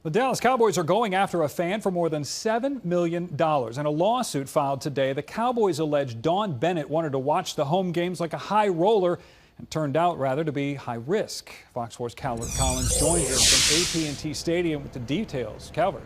The Dallas Cowboys are going after a fan for more than $7 million. In a lawsuit filed today, the Cowboys allege Dawn Bennett wanted to watch the home games like a high roller and turned out rather to be high risk. Fox 4's Calvert Collins joins us from AT&T Stadium with the details. Calvert.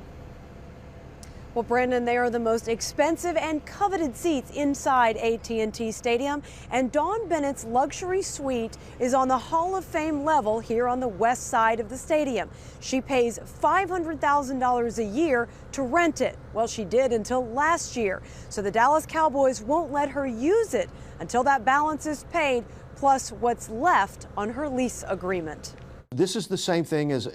Well, Brandon, they are the most expensive and coveted seats inside AT&T Stadium, and Dawn Bennett's luxury suite is on the Hall of Fame level here on the west side of the stadium. She pays $500,000 a year to rent it. Well, she did until last year, so the Dallas Cowboys won't let her use it until that balance is paid, plus what's left on her lease agreement. This is the same thing as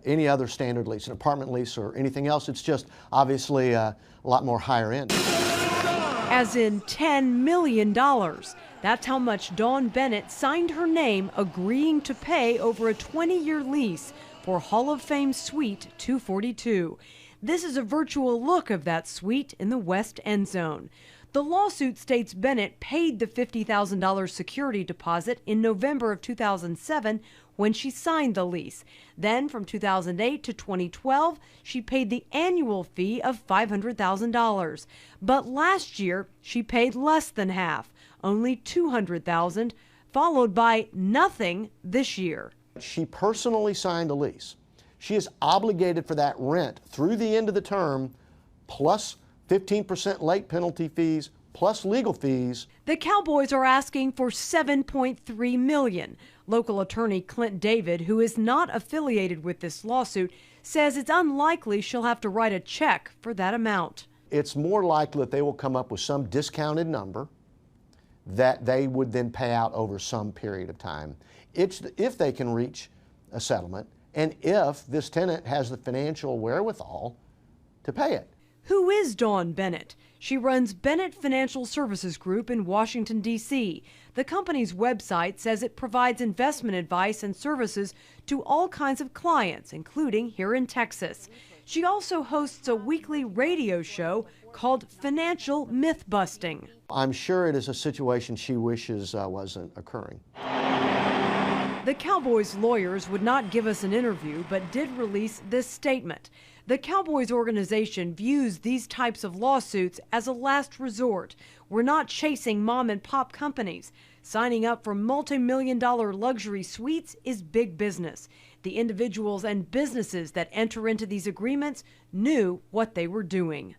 any other standard lease, an apartment lease or anything else. It's just obviously a lot more higher end. As in $10 million. That's how much Dawn Bennett signed her name agreeing to pay over a 20-year lease for Hall of Fame Suite 242. This is a virtual look of that suite in the west end zone. The lawsuit states Bennett paid the $50,000 security deposit in November of 2007 when she signed the lease. Then from 2008 to 2012, she paid the annual fee of $500,000. But last year, she paid less than half, only $200,000, followed by nothing this year. She personally signed the lease. She is obligated for that rent through the end of the term, plus 15% late penalty fees, plus legal fees. The Cowboys are asking for $7.3 million. Local attorney Clint David, who is not affiliated with this lawsuit, says it's unlikely she'll have to write a check for that amount. It's more likely that they will come up with some discounted number that they would then pay out over some period of time. It's if they can reach a settlement and if this tenant has the financial wherewithal to pay it. Who is Dawn Bennett? She runs Bennett Financial Services Group in Washington, D.C. The company's website says it provides investment advice and services to all kinds of clients, including here in Texas. She also hosts a weekly radio show called Financial Myth Busting. I'm sure it is a situation she wishes wasn't occurring. The Cowboys' lawyers would not give us an interview, but did release this statement. The Cowboys organization views these types of lawsuits as a last resort. We're not chasing mom and pop companies. Signing up for multi-million-dollar luxury suites is big business. The individuals and businesses that enter into these agreements knew what they were doing.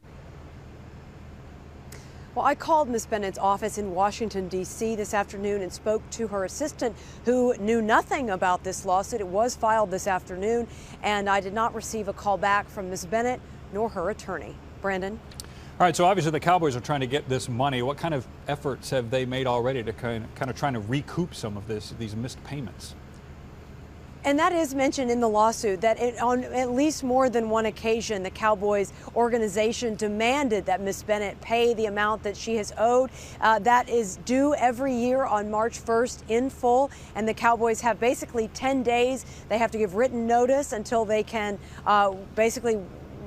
Well, I called Ms. Bennett's office in Washington, D.C. this afternoon and spoke to her assistant, who knew nothing about this lawsuit. It was filed this afternoon, and I did not receive a call back from Ms. Bennett nor her attorney. Brandon? All right, so obviously the Cowboys are trying to get this money. What kind of efforts have they made already to kind of trying to recoup some of these missed payments? And that is mentioned in the lawsuit that on at least more than one occasion, the Cowboys organization demanded that Ms. Bennett pay the amount that she has owed. That is due every year on March 1st in full. And the Cowboys have basically 10 days. They have to give written notice until they can basically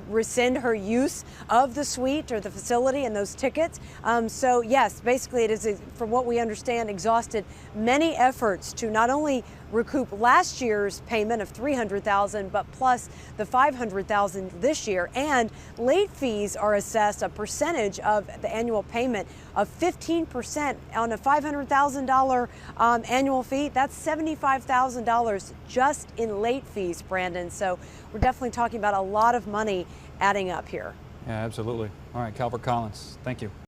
rescind her use of the suite or the facility and those tickets. So yes, basically it is, from what we understand, exhausted many efforts to not only recoup last year's payment of $300,000, but plus the $500,000 this year. And late fees are assessed a percentage of the annual payment of 15% on a $500,000 annual fee. That's $75,000 just in late fees, Brandon. So we're definitely talking about a lot of money adding up here. Yeah, absolutely. All right, Calvert Collins, thank you.